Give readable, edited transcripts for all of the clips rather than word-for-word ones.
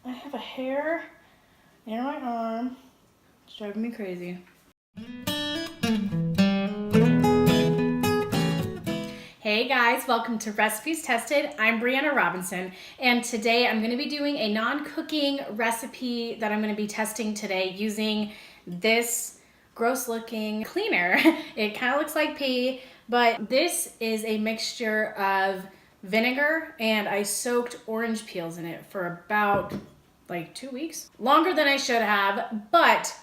I have a hair near my arm. It's driving me crazy. Hey guys, welcome to Recipes Tested. I'm Brianna Robinson, and today I'm going to be doing a non-cooking recipe that I'm going to be testing today using this gross looking cleaner. It kind of looks like pee, but this is a mixture of vinegar, and I soaked orange peels in it for about like 2 weeks. Longer than I should have, but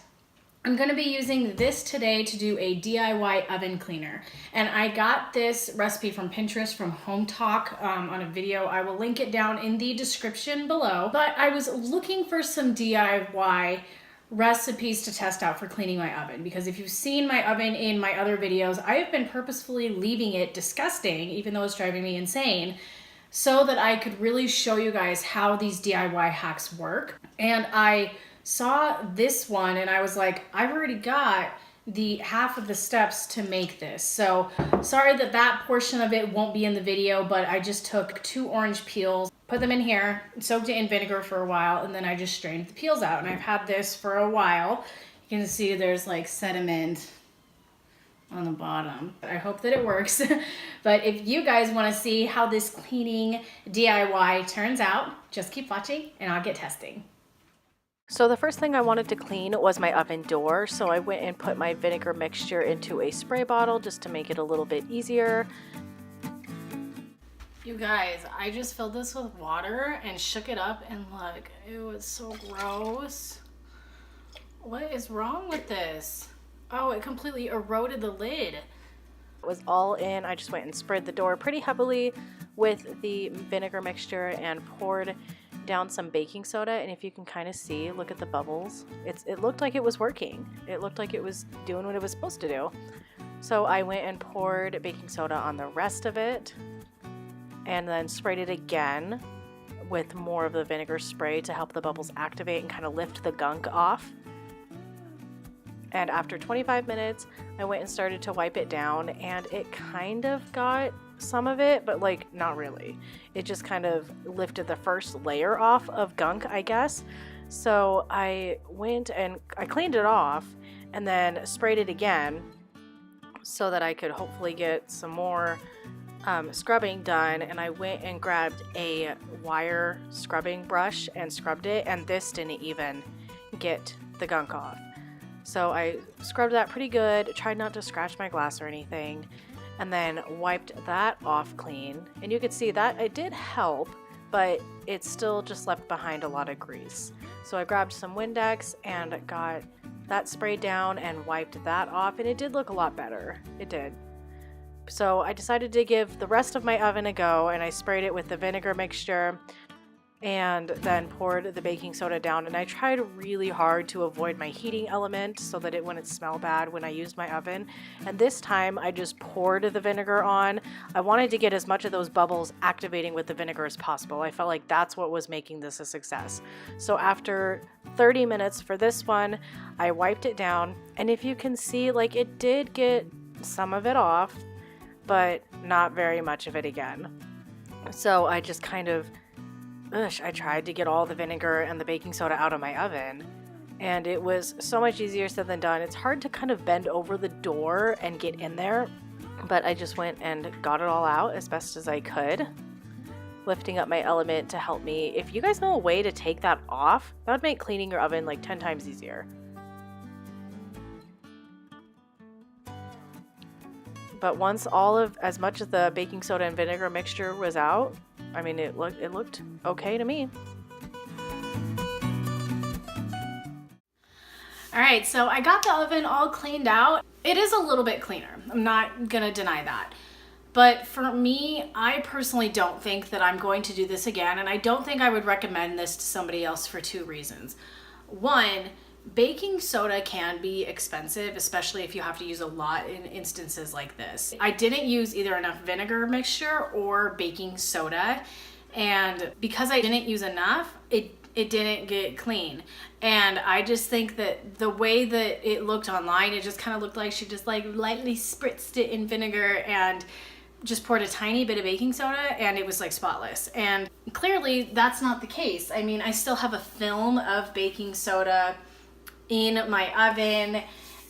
I'm going to be using this today to do a DIY oven cleaner. And I got this recipe from Pinterest from Home Talk on a video. I will link it down in the description below. But I was looking for some DIY recipes to test out for cleaning my oven, because if you've seen my oven in my other videos, I have been purposefully leaving it disgusting, even though it's driving me insane, so that I could really show you guys how these DIY hacks work. And I saw this one and I was like, I've already got the half of the steps to make this. So sorry that that portion of it won't be in the video, but I just took 2 orange peels, put them in here, soaked it in vinegar for a while, and then I just strained the peels out. And I've had this for a while. You can see there's like sediment on the bottom. I hope that it works. But if you guys want to see how this cleaning DIY turns out, just keep watching and I'll get testing. So the first thing I wanted to clean was my oven door, so I went and put my vinegar mixture into a spray bottle just to make it a little bit easier. You guys, I just filled this with water and shook it up, and look, it was so gross. What is wrong with this? Oh, it completely eroded the lid. It was all in. I just went and sprayed the door pretty heavily with the vinegar mixture and poured down some baking soda, and if you can kind of see, look at the bubbles. It looked like it was working. It looked like it was doing what it was supposed to do. So I went and poured baking soda on the rest of it and then sprayed it again with more of the vinegar spray to help the bubbles activate and kind of lift the gunk off. And after 25 minutes, I went and started to wipe it down, and it kind of got some of it, but like not really. It just kind of lifted the first layer off of gunk, I guess. So I went and I cleaned it off and then sprayed it again so that I could hopefully get some more scrubbing done. And I went and grabbed a wire scrubbing brush and scrubbed it, and this didn't even get the gunk off. So I scrubbed that pretty good, tried not to scratch my glass or anything, and then wiped that off clean. And you could see that it did help, but it still just left behind a lot of grease. So I grabbed some Windex and got that sprayed down and wiped that off, and it did look a lot better. It did. So I decided to give the rest of my oven a go, and I sprayed it with the vinegar mixture and then poured the baking soda down, and I tried really hard to avoid my heating element so that it wouldn't smell bad when I used my oven. And this time I just poured the vinegar on. I wanted to get as much of those bubbles activating with the vinegar as possible. I felt like that's what was making this a success. So after 30 minutes for this one, I wiped it down, and if you can see, like, it did get some of it off, but not very much of it again. So I just kind of I tried to get all the vinegar and the baking soda out of my oven, and it was so much easier said than done. It's hard to kind of bend over the door and get in there, but I just went and got it all out as best as I could, lifting up my element to help me. If you guys know a way to take that off, that would make cleaning your oven like 10 times easier. But once as much of the baking soda and vinegar mixture was out, I mean, it looked okay to me. All right, so I got the oven all cleaned out. It is a little bit cleaner. I'm not gonna deny that. But for me, I personally don't think that I'm going to do this again, and I don't think I would recommend this to somebody else for 2 reasons. One, baking soda can be expensive, especially if you have to use a lot in instances like this. I didn't use either enough vinegar mixture or baking soda, and because I didn't use enough, it didn't get clean. And I just think that the way that it looked online, it just kind of looked like she just like lightly spritzed it in vinegar, and just poured a tiny bit of baking soda and it was like spotless. And clearly that's not the case. I mean, I still have a film of baking soda in my oven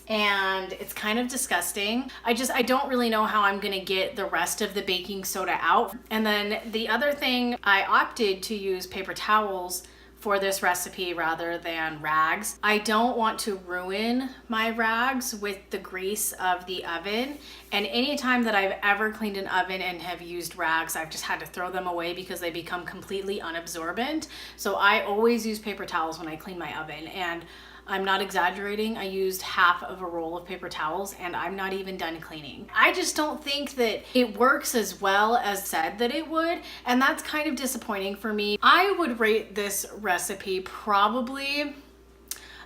and it's kind of disgusting. I don't really know how I'm gonna get the rest of the baking soda out. And then the other thing, I opted to use paper towels for this recipe rather than rags. I don't want to ruin my rags with the grease of the oven. And anytime that I've ever cleaned an oven and have used rags, I've just had to throw them away because they become completely unabsorbent. So I always use paper towels when I clean my oven. And I'm not exaggerating, I used half of a roll of paper towels and I'm not even done cleaning. I just don't think that it works as well as said that it would, and that's kind of disappointing for me. I would rate this recipe probably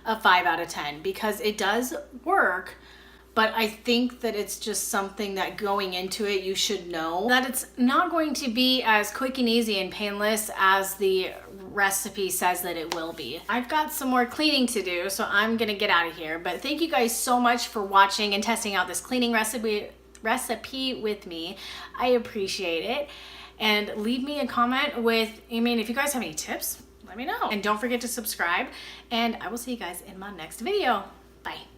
a 5 out of 10 because it does work, but I think that it's just something that going into it, you should know that it's not going to be as quick and easy and painless as the recipe says that it will be. I've got some more cleaning to do, so I'm gonna get out of here. But thank you guys so much for watching and testing out this cleaning recipe with me. I appreciate it. And leave me a comment with, if you guys have any tips, let me know. And don't forget to subscribe, and I will see you guys in my next video. Bye.